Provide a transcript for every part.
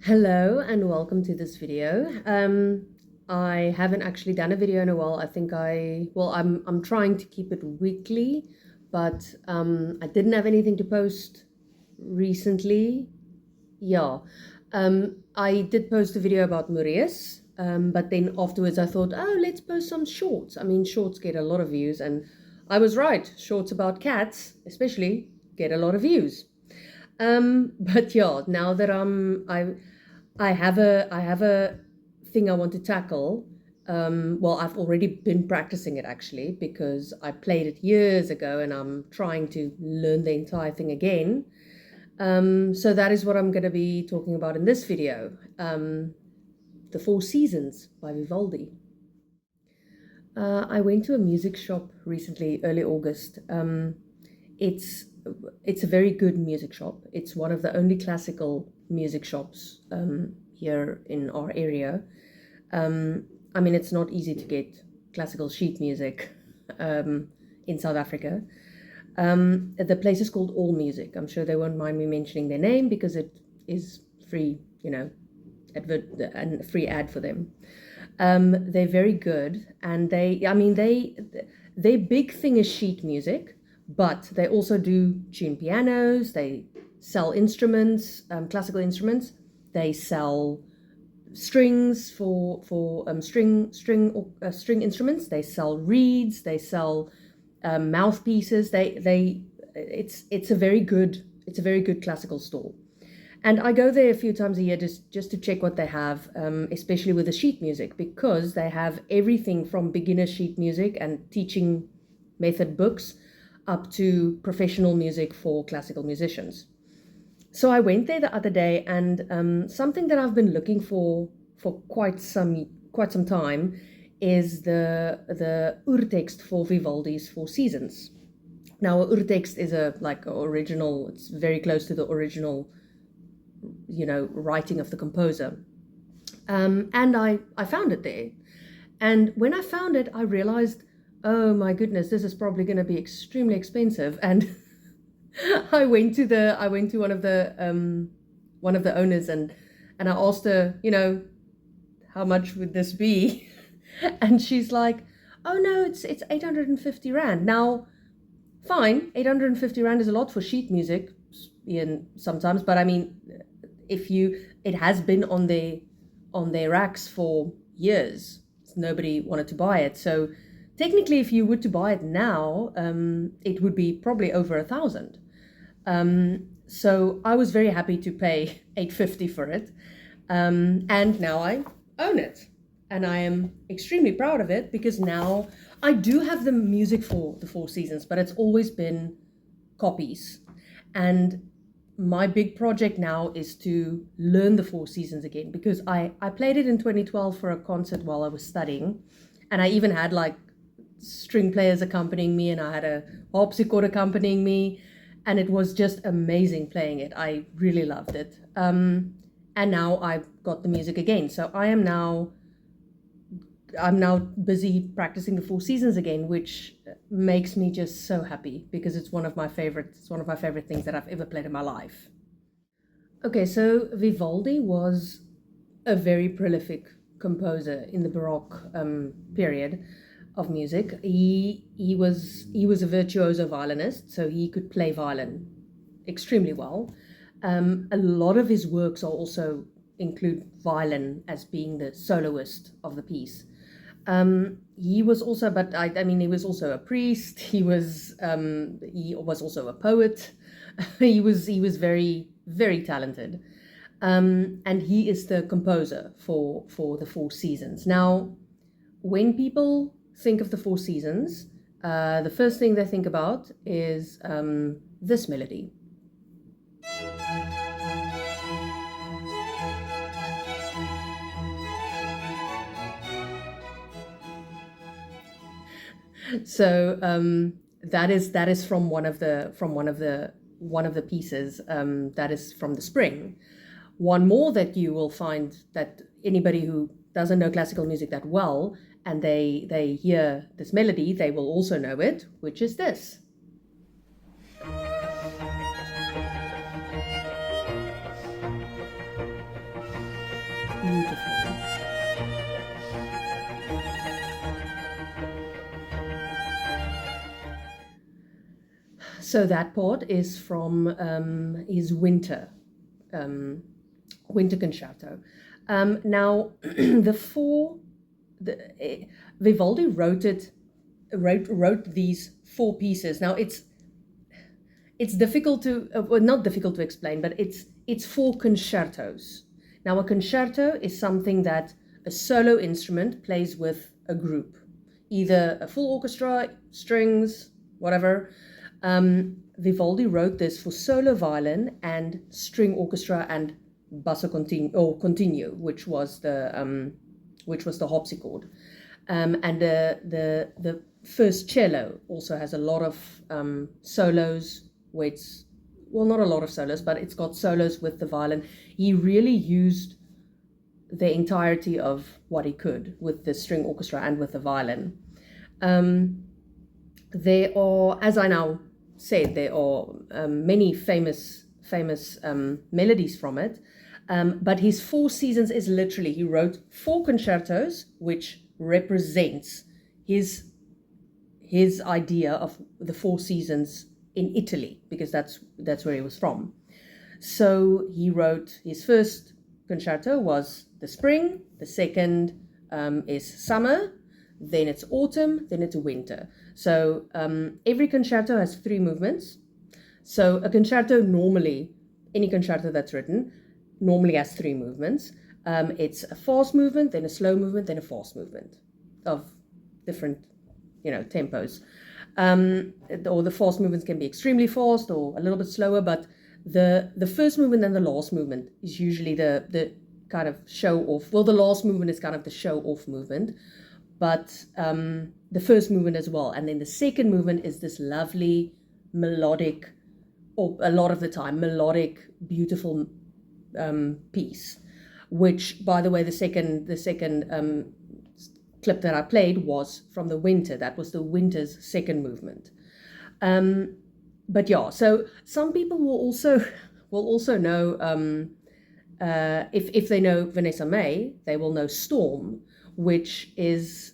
Hello and welcome to this video. I haven't actually done a video in a while. I'm trying to keep it weekly, but I didn't have anything to post recently. Yeah, I did post a video about Maurice, but then afterwards I thought, oh, let's post some shorts. I mean, shorts get a lot of views, and I was right. Shorts about cats, especially, get a lot of views. But yeah, now that I have a thing I want to tackle. Well, I've already been practicing it actually because I played it years ago and I'm trying to learn the entire thing again. So that is what I'm going to be talking about in this video. The Four Seasons by Vivaldi. I went to a music shop recently, early August. It's it's a very good music shop. It's one of the only classical music shops here in our area. I mean, it's not easy to get classical sheet music in South Africa. The place is called All Music. I'm sure they won't mind me mentioning their name because it is free, advert and free ad for them. They're very good, and their big thing is sheet music, but they also do tune pianos. They sell instruments, classical instruments. They sell strings for string instruments. They sell reeds. They sell mouthpieces. It's a very good classical store. And I go there a few times a year just to check what they have, especially with the sheet music, because they have everything from beginner sheet music and teaching method books up to professional music for classical musicians. So I went there the other day, and something that I've been looking for quite some time is the urtext for Vivaldi's Four Seasons. Now, a urtext is original. It's very close to the original writing of the composer. And I found it there. And when I found it, I realized, oh my goodness, this is probably going to be extremely expensive. And I went to one of the owners, and I asked her, how much would this be? And she's like, oh no, it's 850 rand. Now, fine, 850 rand is a lot for sheet music, sometimes, but I mean, it has been on their racks for years. Nobody wanted to buy it. So technically, if you were to buy it now, it would be probably over 1,000. So I was very happy to pay 850 for it. And now I own it. And I am extremely proud of it because now I do have the music for the Four Seasons, but it's always been copies. And my big project now is to learn the Four Seasons again, because I played it in 2012 for a concert while I was studying. And I even had like string players accompanying me, and I had a harpsichord accompanying me. And it was just amazing playing it. I really loved it. And now I've got the music again. So I'm now busy practicing the Four Seasons again, which makes me just so happy because it's one of my favorite things that I've ever played in my life. Okay, so Vivaldi was a very prolific composer in the Baroque period of music. He was a virtuoso violinist, so he could play violin extremely well. A lot of his works also include violin as being the soloist of the piece. He was also, he was also a priest. He was also a poet. he was very, very talented. And he is the composer for the Four Seasons. Now, when people think of the Four Seasons, the first thing they think about is this melody. So that is from one of the pieces that is from the Spring. One more that you will find that anybody who doesn't know classical music that well and they hear this melody, they will also know it, which is this. beautiful. So that part is from his winter concerto. Now, Vivaldi wrote these 4 pieces. Now it's difficult to well, not difficult to explain, but it's 4 concertos. Now, a concerto is something that a solo instrument plays with a group, either a full orchestra, strings, whatever. Vivaldi wrote this for solo violin and string orchestra and basso continuo, which was the harpsichord. And the first cello also has a lot of solos, where it's, well, not a lot of solos, but it's got solos with the violin. He really used the entirety of what he could with the string orchestra and with the violin. There are, as I now said, there are many famous melodies from it. But his 4 seasons is literally, he wrote 4 concertos, which represents his idea of the 4 seasons in Italy, because that's where he was from. So he wrote, his first concerto was the spring, the second is summer, then it's autumn, then it's winter. So every concerto has 3 movements. So a concerto normally, any concerto that's written, normally has 3 movements. It's a fast movement, then a slow movement, then a fast movement of different, tempos. Or the fast movements can be extremely fast or a little bit slower, but the first movement and the last movement is usually the kind of show off. Well, the last movement is kind of the show off movement, but the first movement as well. And then the second movement is this lovely melodic, or a lot of the time melodic, beautiful piece, which, by the way, the second clip that I played was from the winter. That was the winter's second movement. But yeah, so some people will also know, if they know Vanessa Mae, they will know Storm, which is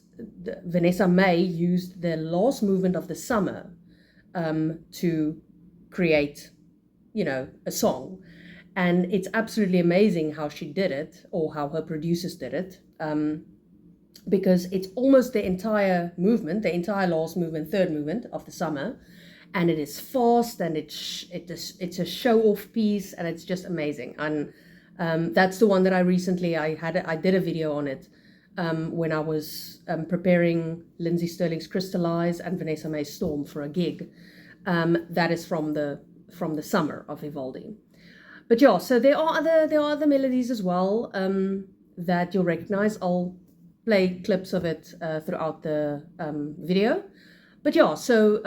Vanessa Mae used the last movement of the summer to create, a song. And it's absolutely amazing how she did it, or how her producers did it, because it's almost the entire movement, the entire last movement, third movement of the summer, and it is fast, and it's a show-off piece, and it's just amazing. And that's the one that I did a video on it when I was preparing Lindsay Sterling's Crystallize and Vanessa Mae's Storm for a gig. That is from the summer of Vivaldi. But yeah, so there are other melodies as well that you'll recognize. I'll play clips of it throughout the video. But yeah, so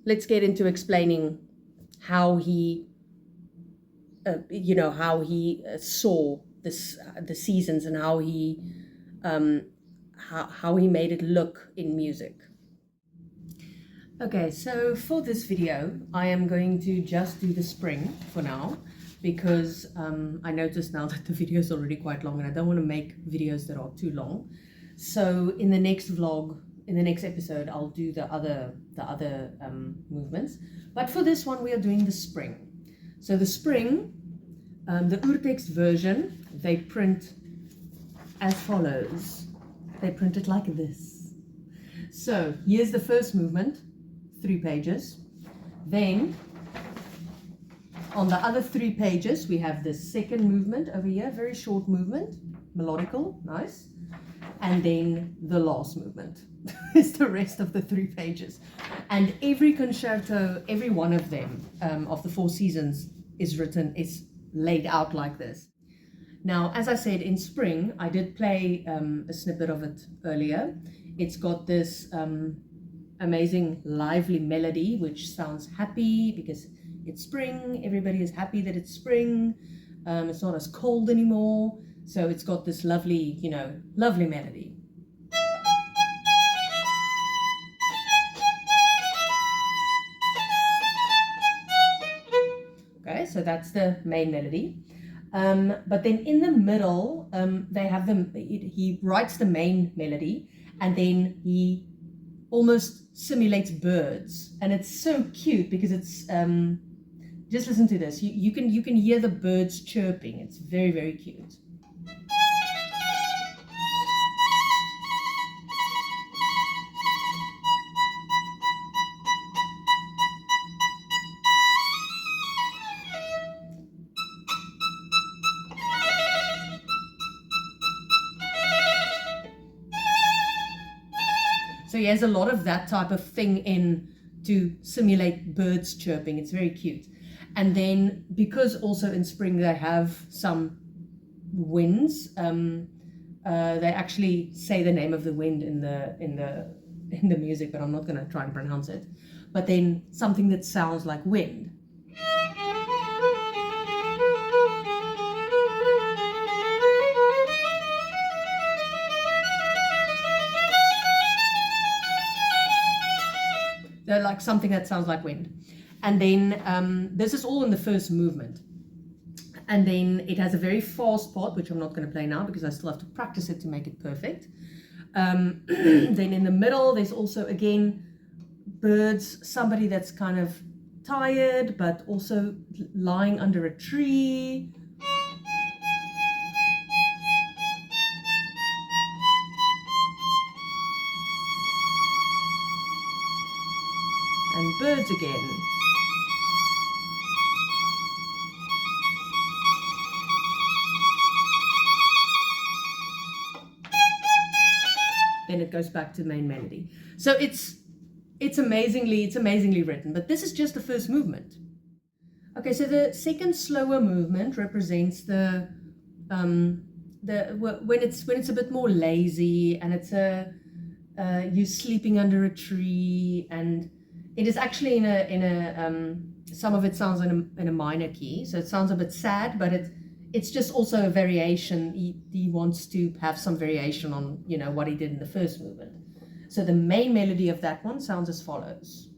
let's get into explaining how he, saw the seasons, and how he made it look in music. Okay, so for this video, I am going to just do the spring for now, because I noticed now that the video is already quite long, and I don't want to make videos that are too long. So in the next vlog, in the next episode, I'll do the other movements. But for this one, we are doing the spring. So the spring, the urtext version, they print as follows. They print it like this. So here's the first movement, 3 pages. Then on the other 3 pages, we have the second movement over here, very short movement, melodical, nice. And then the last movement is the rest of the 3 pages. And every concerto, every one of them, of the 4 seasons, is laid out like this. Now, as I said, in spring, I did play a snippet of it earlier. It's got this amazing, lively melody, which sounds happy because it's spring. Everybody is happy that it's spring. It's not as cold anymore. So it's got this lovely, lovely melody. Okay, so that's the main melody. But then in the middle, they have them. He writes the main melody, and then he almost simulates birds, and it's so cute because it's just listen to this. You can hear the birds chirping. It's very, very cute. So he has a lot of that type of thing in to simulate birds chirping. It's very cute. And then because also in spring they have some winds, they actually say the name of the wind in the music, but I'm not going to try and pronounce it. But then something that sounds like wind. They're like something that sounds like wind. And then this is all in the first movement. And then it has a very fast part, which I'm not going to play now because I still have to practice it to make it perfect. Then in the middle, there's also, again, birds, somebody that's kind of tired, but also lying under a tree. And birds again. Then it goes back to the main melody. So it's amazingly written, but this is just the first movement. Okay, so the second slower movement represents the when it's a bit more lazy, and it's you sleeping under a tree, and it is actually in a some of it sounds in a minor key, so it sounds a bit sad, but it's just also a variation. He wants to have some variation on, you know, what he did in the first movement. So the main melody of that one sounds as follows.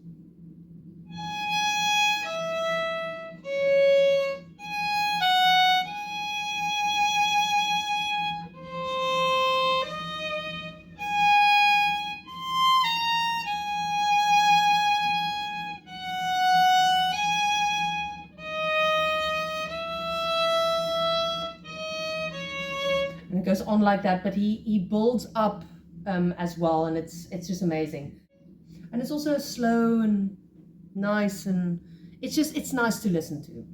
And it goes on like that, but he builds up as well, and it's just amazing. And it's also slow and nice, and it's nice to listen to.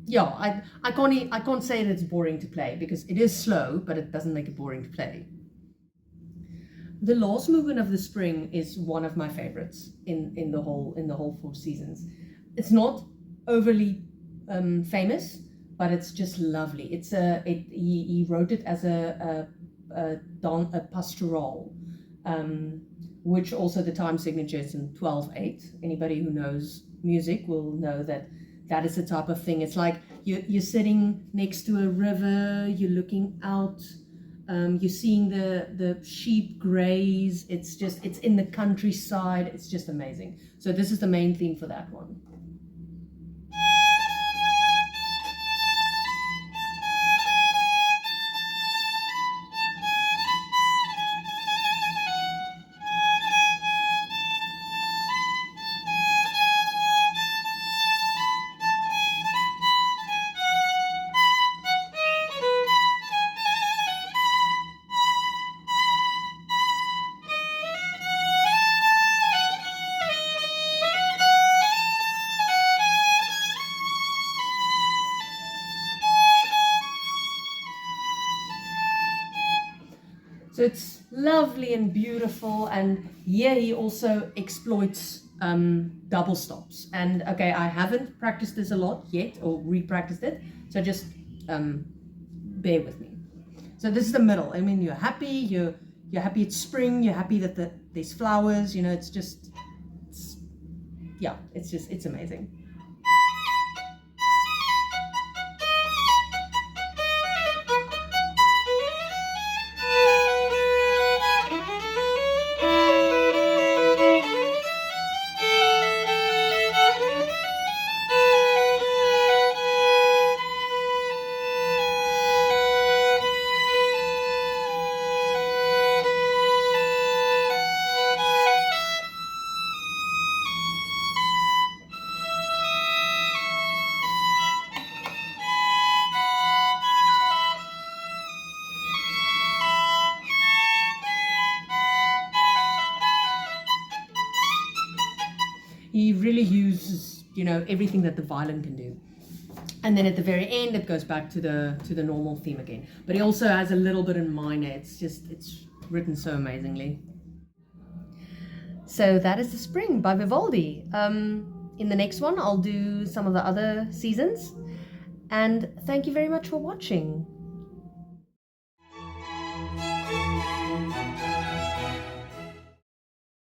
Yeah, I can't say that it's boring to play because it is slow, but it doesn't make it boring to play. The last movement of the spring is one of my favorites in the whole Four Seasons. It's not overly famous, but it's just lovely. He wrote it as a pastoral, which also the time signature is in 12/8. Anybody who knows music will know that is the type of thing. It's like you're sitting next to a river, you're looking out, you're seeing the sheep graze. It's in the countryside. It's just amazing. So this is the main theme for that one. So it's lovely and beautiful, and here he also exploits double stops. And okay, I haven't practiced this a lot yet, or re-practiced it, so just bear with me. So this is the middle. I mean, you're happy it's spring, you're happy that there's flowers, you know, it's amazing. uses, you know, everything that the violin can do. And then at the very end, it goes back to the normal theme again. But he also has a little bit in minor. It's written so amazingly. So that is The Spring by Vivaldi. In the next one, I'll do some of the other seasons. And thank you very much for watching.